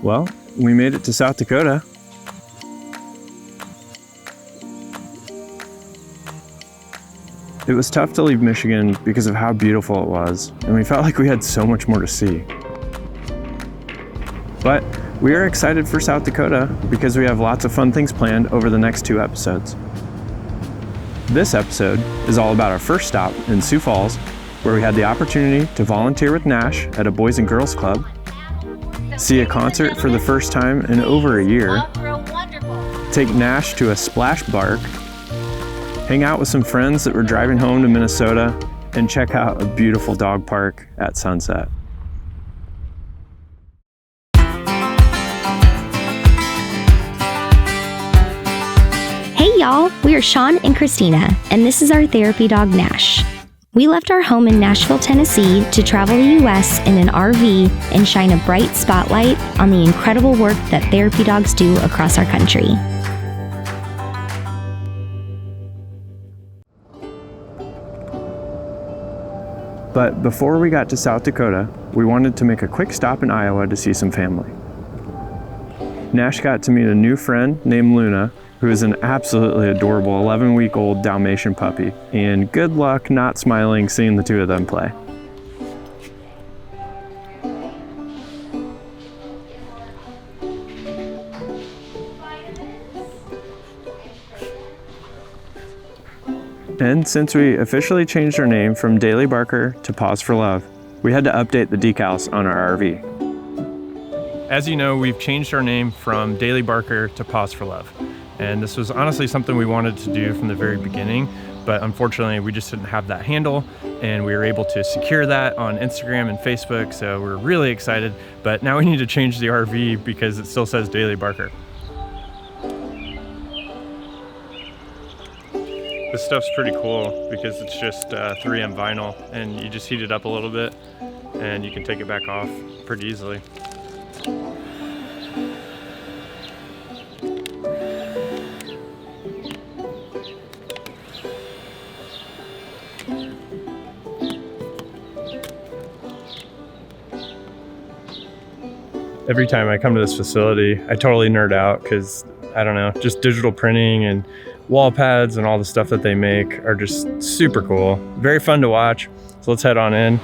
Well, we made it to South Dakota. It was tough to leave Michigan because of how beautiful it was, and we felt like we had so much more to see. But we are excited for South Dakota because we have lots of fun things planned over the next 2 episodes. This episode is all about our first stop in Sioux Falls, where we had the opportunity to volunteer with Nash at a Boys and Girls Club, see a concert for the first time in over a year, take Nash to a splash park, hang out with some friends that were driving home to Minnesota, and check out a beautiful dog park at sunset. Hey y'all, we are Sean and Christina, and this is our therapy dog Nash. We left our home in Nashville, Tennessee to travel the U.S. in an RV and shine a bright spotlight on the incredible work that therapy dogs do across our country. But before we got to South Dakota, we wanted to make a quick stop in Iowa to see some family. Nash got to meet a new friend named Luna, who is an absolutely adorable 11-week-old Dalmatian puppy, and good luck not smiling seeing the 2 of them play. And since we officially changed our name from Daily Barker to Paws for Love, we had to update the decals on our RV. As you know, we've changed our name from Daily Barker to Paws for Love. And this was honestly something we wanted to do from the very beginning, but unfortunately we just didn't have that handle, and we were able to secure that on Instagram and Facebook, so we're really excited. But now we need to change the RV because it still says Daily Barker. This stuff's pretty cool because it's just 3M vinyl, and you just heat it up a little bit and you can take it back off pretty easily. Every time I come to this facility, I totally nerd out because, I don't know, just digital printing and wall pads and all the stuff that they make are just super cool. Very fun to watch. So let's head on in.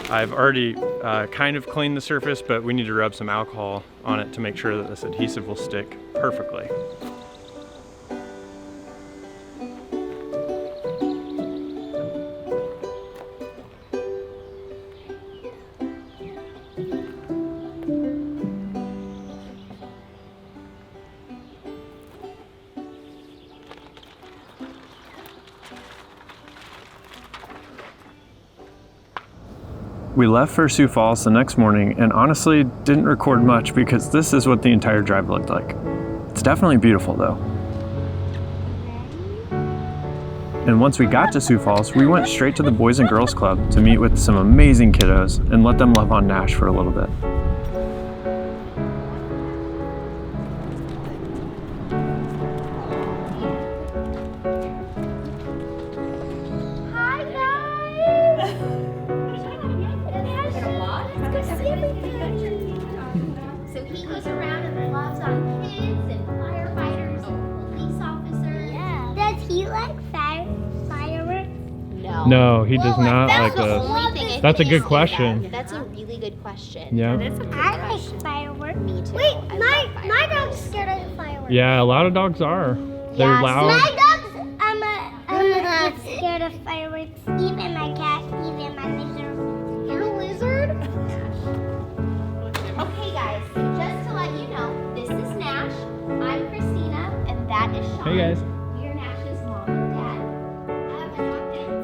I've already kind of cleaned the surface, but we need to rub some alcohol on it to make sure that this adhesive will stick perfectly. We left for Sioux Falls the next morning and honestly didn't record much because this is what the entire drive looked like. It's definitely beautiful though. And once we got to Sioux Falls, we went straight to the Boys and Girls Club to meet with some amazing kiddos and let them love on Nash for a little bit. No, he does not like this. That's a good question. That's a really good question. Yeah. I like fireworks. Me too. Wait, my dog's scared of fireworks. Yeah, a lot of dogs are. They're loud. My dog's I'm scared of fireworks. Even my cat, even my lizard. You're a lizard? Okay, guys. Just to let you know, this is Nash. I'm Christina, and that is Sean. Hey guys. We are Nash's mom and dad. I have a dog that's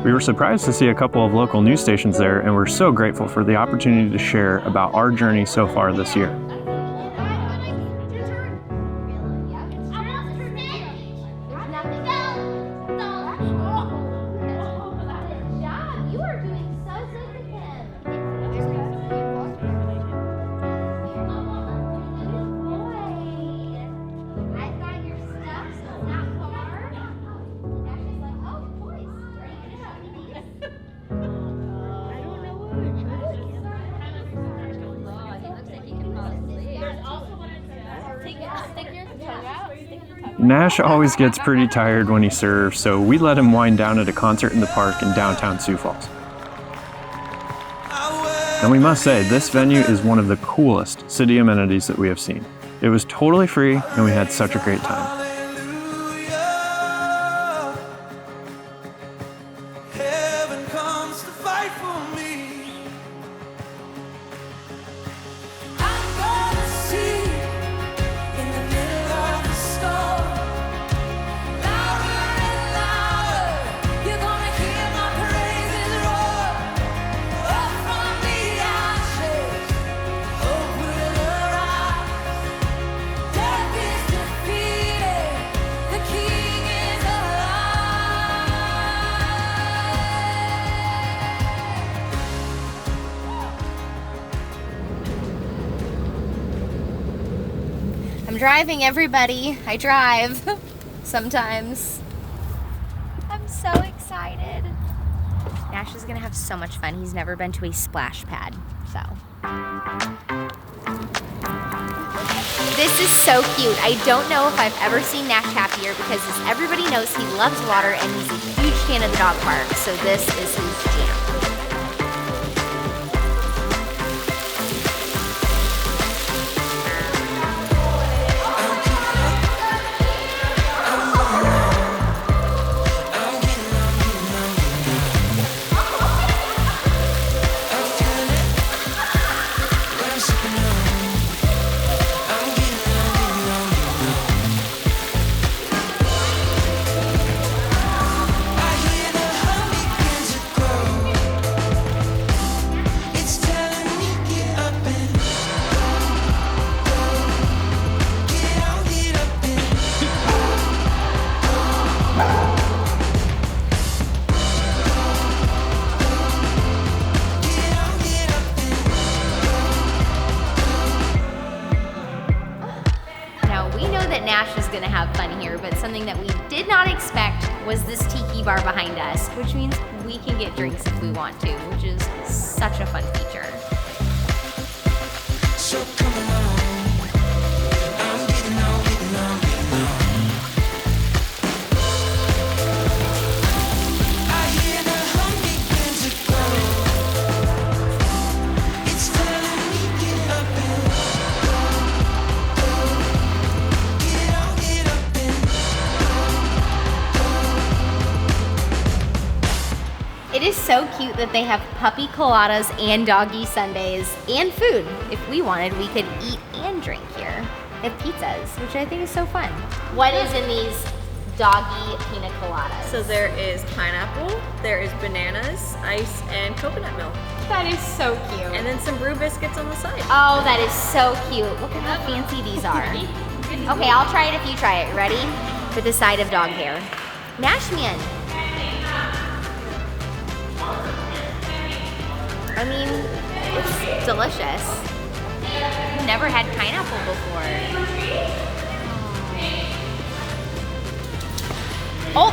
We were surprised to see a couple of local news stations there, and we're so grateful for the opportunity to share about our journey so far this year. Nash always gets pretty tired when he serves, so we let him wind down at a concert in the park in downtown Sioux Falls. And we must say, this venue is one of the coolest city amenities that we have seen. It was totally free, and we had such a great time. I'm driving, everybody. I drive sometimes. I'm so excited. Nash is gonna have so much fun. He's never been to a splash pad, so. This is so cute. I don't know if I've ever seen Nash happier because as everybody knows, he loves water and he's a huge fan of the dog park, so this is his jam. Nash is gonna have fun here, but something that we did not expect was this tiki bar behind us, which means we can get drinks if we want to, which is such a fun feature. So come along. I'm getting on, getting on, getting on. I hear the hum begin to grow. It's telling me get up and It is so cute that they have puppy coladas and doggy sundaes and food. If we wanted, we could eat and drink here. They have pizzas, which I think is so fun. What is in these doggy pina coladas? So there is pineapple, there is bananas, ice, and coconut milk. That is so cute. And then some brew biscuits on the side. Oh, that is so cute. Look at how fancy these are. Okay, I'll try it if you try it. Ready? With a side of dog hair. Nashman. I mean, it's delicious. I've never had pineapple before. Oh!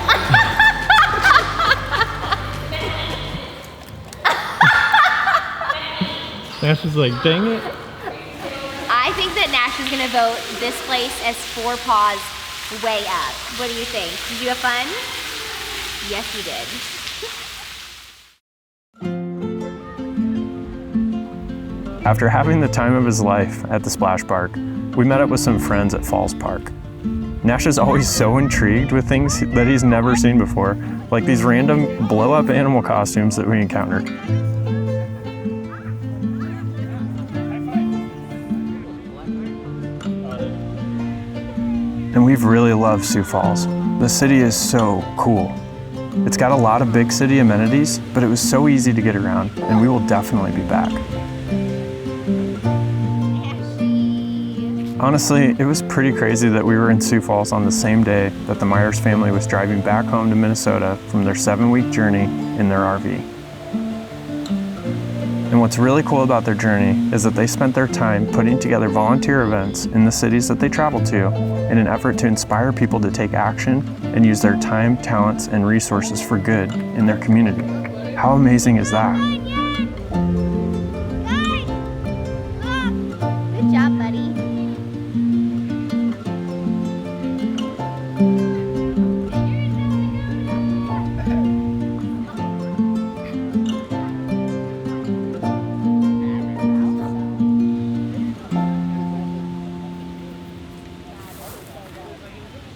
Nash is like, dang it. I think that Nash is gonna vote this place as 4 paws way up. What do you think? Did you have fun? Yes, you did. After having the time of his life at the splash park, we met up with some friends at Falls Park. Nash is always so intrigued with things that he's never seen before, like these random blow-up animal costumes that we encountered. And we've really loved Sioux Falls. The city is so cool. It's got a lot of big city amenities, but it was so easy to get around, and we will definitely be back. Honestly, it was pretty crazy that we were in Sioux Falls on the same day that the Myers family was driving back home to Minnesota from their 7-week journey in their RV. And what's really cool about their journey is that they spent their time putting together volunteer events in the cities that they traveled to in an effort to inspire people to take action and use their time, talents, and resources for good in their community. How amazing is that? Good job, buddy.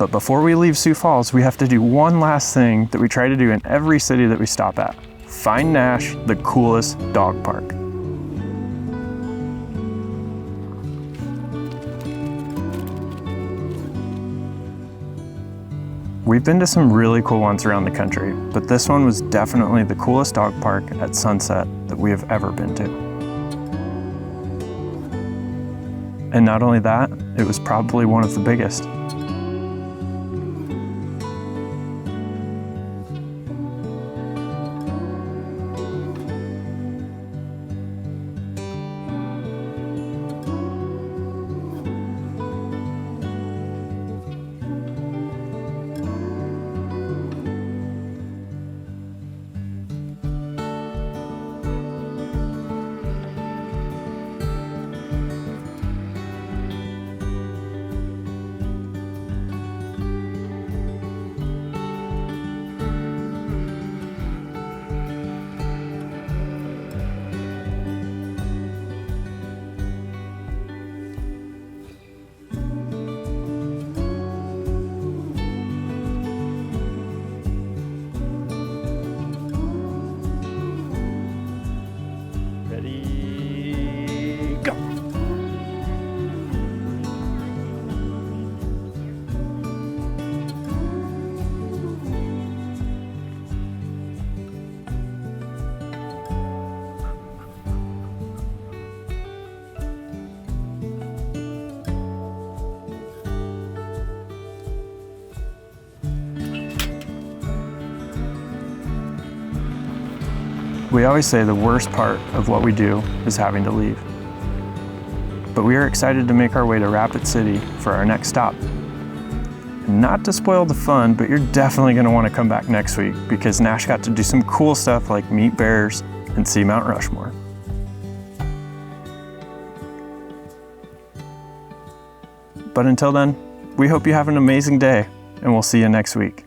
But before we leave Sioux Falls, we have to do one last thing that we try to do in every city that we stop at. Find Nash, the coolest dog park. We've been to some really cool ones around the country, but this one was definitely the coolest dog park at sunset that we have ever been to. And not only that, it was probably one of the biggest. Ready, go. We always say the worst part of what we do is having to leave. But we are excited to make our way to Rapid City for our next stop. And not to spoil the fun, but you're definitely going to want to come back next week because Nash got to do some cool stuff like meet bears and see Mount Rushmore. But until then, we hope you have an amazing day, and we'll see you next week.